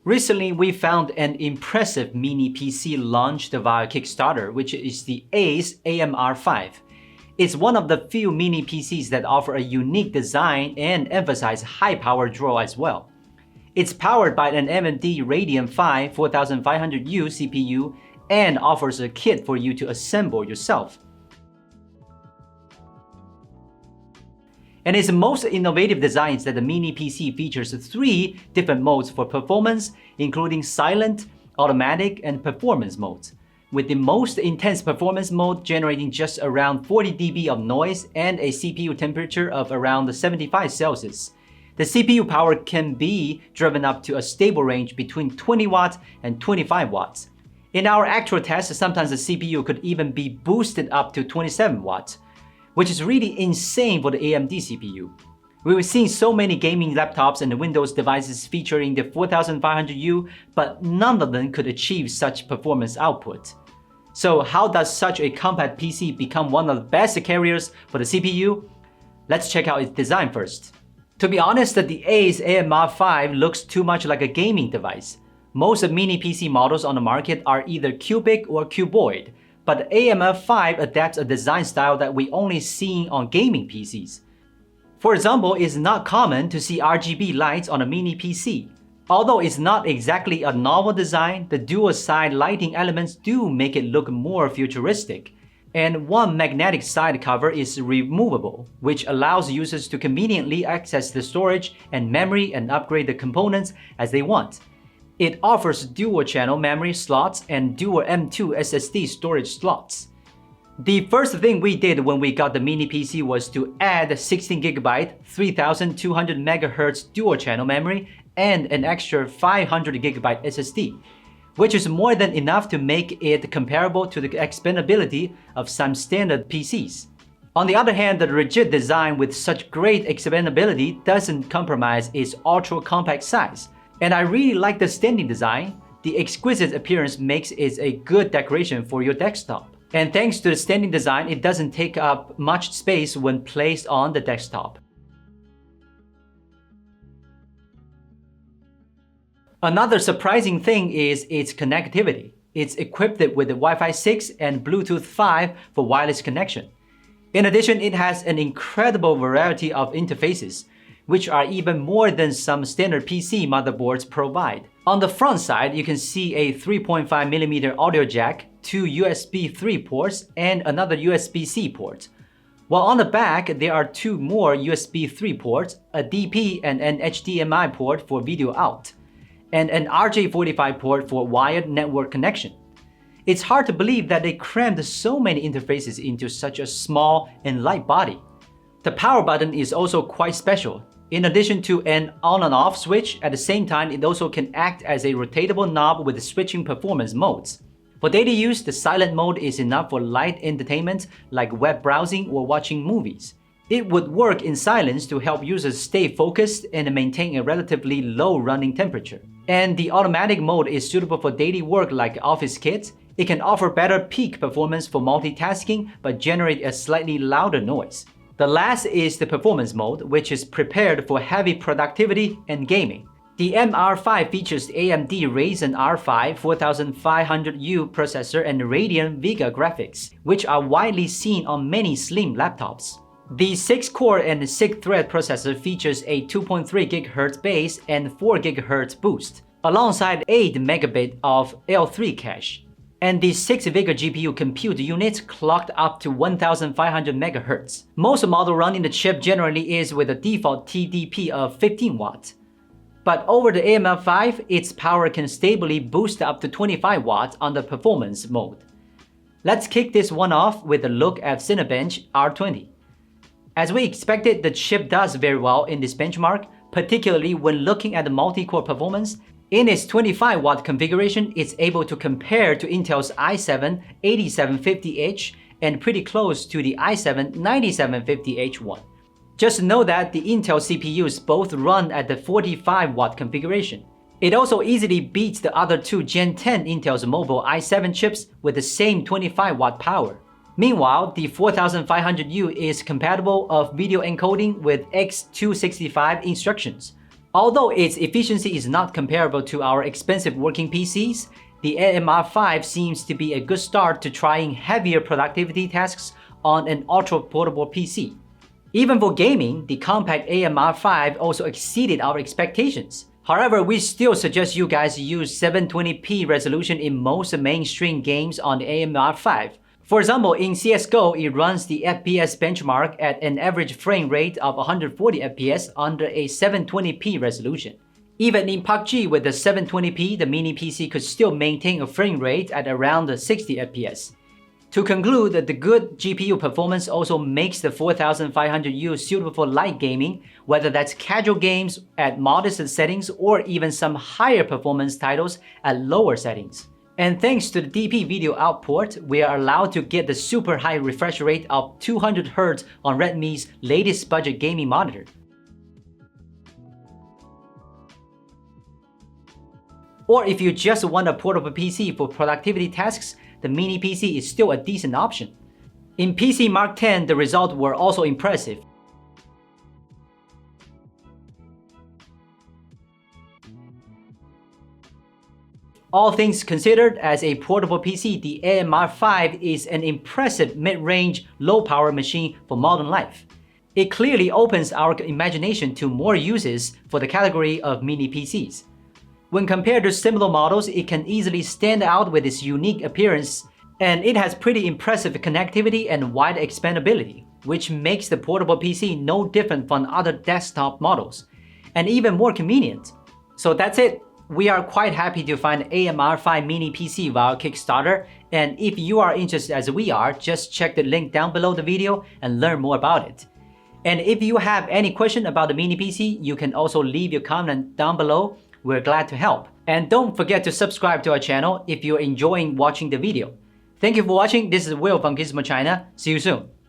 Recently, we found an impressive mini PC launched via Kickstarter, which is the Ace AMR5. It's one of the few mini PCs that offer a unique design and emphasize high power draw as well. It's powered by an AMD Radeon 5 4500U CPU and offers a kit for you to assemble yourself. And its most innovative design is that the mini PC features 3 different modes for performance, including silent, automatic, and performance modes, with the most intense performance mode generating just around 40 dB of noise and a CPU temperature of around 75 Celsius. The CPU power can be driven up to a stable range between 20 watts and 25 watts. In our actual tests, sometimes the CPU could even be boosted up to 27 watts, which is really insane for the AMD CPU. We were seeing so many gaming laptops and Windows devices featuring the 4500U, but none of them could achieve such performance output. So how does such a compact PC become one of the best carriers for the CPU? Let's check out its design first. To be honest, the Ace AMR5 looks too much like a gaming device. Most mini PC models on the market are either cubic or cuboid, but AMR5 adapts a design style that we only see on gaming PCs. For example, it's not common to see RGB lights on a mini PC. Although it's not exactly a novel design, the dual-side lighting elements do make it look more futuristic. And one magnetic side cover is removable, which allows users to conveniently access the storage and memory and upgrade the components as they want. It offers dual-channel memory slots and dual M.2 SSD storage slots. The first thing we did when we got the mini PC was to add 16GB 3200 MHz dual-channel memory and an extra 500GB SSD, which is more than enough to make it comparable to the expandability of some standard PCs. On the other hand, the rigid design with such great expandability doesn't compromise its ultra-compact size. And I really like the standing design. The exquisite appearance makes it a good decoration for your desktop. And thanks to the standing design, it doesn't take up much space when placed on the desktop. Another surprising thing is its connectivity. It's equipped with the Wi-Fi 6 and Bluetooth 5 for wireless connection. In addition, it has an incredible variety of interfaces, which are even more than some standard PC motherboards provide. On the front side, you can see a 3.5mm audio jack, 2 USB 3 ports, and another USB-C port. While on the back, there are 2 more USB 3 ports, a DP and an HDMI port for video out, and an RJ45 port for wired network connection. It's hard to believe that they crammed so many interfaces into such a small and light body. The power button is also quite special. In addition to an on and off switch, at the same time it also can act as a rotatable knob with switching performance modes. For daily use, the silent mode is enough for light entertainment like web browsing or watching movies. It would work in silence to help users stay focused and maintain a relatively low running temperature. And the automatic mode is suitable for daily work like office kits. It can offer better peak performance for multitasking but generate a slightly louder noise. The last is the performance mode, which is prepared for heavy productivity and gaming. The MR5 features the AMD Ryzen R5 4500U processor and Radeon Vega graphics, which are widely seen on many slim laptops. The 6-core and 6-thread processor features a 2.3 GHz base and 4 GHz boost, alongside 8 megabit of L3 cache. And the 6 Vega GPU compute unit clocked up to 1500 MHz. Most model running the chip generally is with a default TDP of 15 watts. But over the AMR5, its power can stably boost up to 25 watts on the performance mode. Let's kick this one off with a look at Cinebench R20. As we expected, the chip does very well in this benchmark, particularly when looking at the multi-core performance. In its 25-watt configuration, it's able to compare to Intel's i7 8750H and pretty close to the i7 9750H1. Just know that the Intel CPUs both run at the 45-watt configuration. It also easily beats the other 2 Gen 10 Intel's mobile i7 chips with the same 25-watt power. Meanwhile, the 4500U is compatible of video encoding with X265 instructions. Although its efficiency is not comparable to our expensive working PCs, the AMR5 seems to be a good start to trying heavier productivity tasks on an ultra-portable PC. Even for gaming, the compact AMR5 also exceeded our expectations. However, we still suggest you guys use 720p resolution in most mainstream games on the AMR5. For example, in CSGO, it runs the FPS benchmark at an average frame rate of 140 FPS under a 720p resolution. Even in PUBG with the 720p, the mini PC could still maintain a frame rate at around 60 FPS. To conclude, the good GPU performance also makes the 4500U suitable for light gaming, whether that's casual games at modest settings or even some higher performance titles at lower settings. And thanks to the DP video output, we are allowed to get the super high refresh rate of 200Hz on Redmi's latest budget gaming monitor. Or if you just want a portable PC for productivity tasks, the mini PC is still a decent option. In PC Mark X, the results were also impressive. All things considered, as a portable PC, the AMR5 is an impressive mid-range, low-power machine for modern life. It clearly opens our imagination to more uses for the category of mini PCs. When compared to similar models, it can easily stand out with its unique appearance, and it has pretty impressive connectivity and wide expandability, which makes the portable PC no different from other desktop models, and even more convenient. So that's it. We are quite happy to find AMR5 mini PC via Kickstarter, and if you are interested as we are, just check the link down below the video and learn more about it. And if you have any question about the mini PC, you can also leave your comment down below. We're glad to help. And don't forget to subscribe to our channel if you're enjoying watching the video. Thank you for watching. This is Will from Gizmochina. See you soon.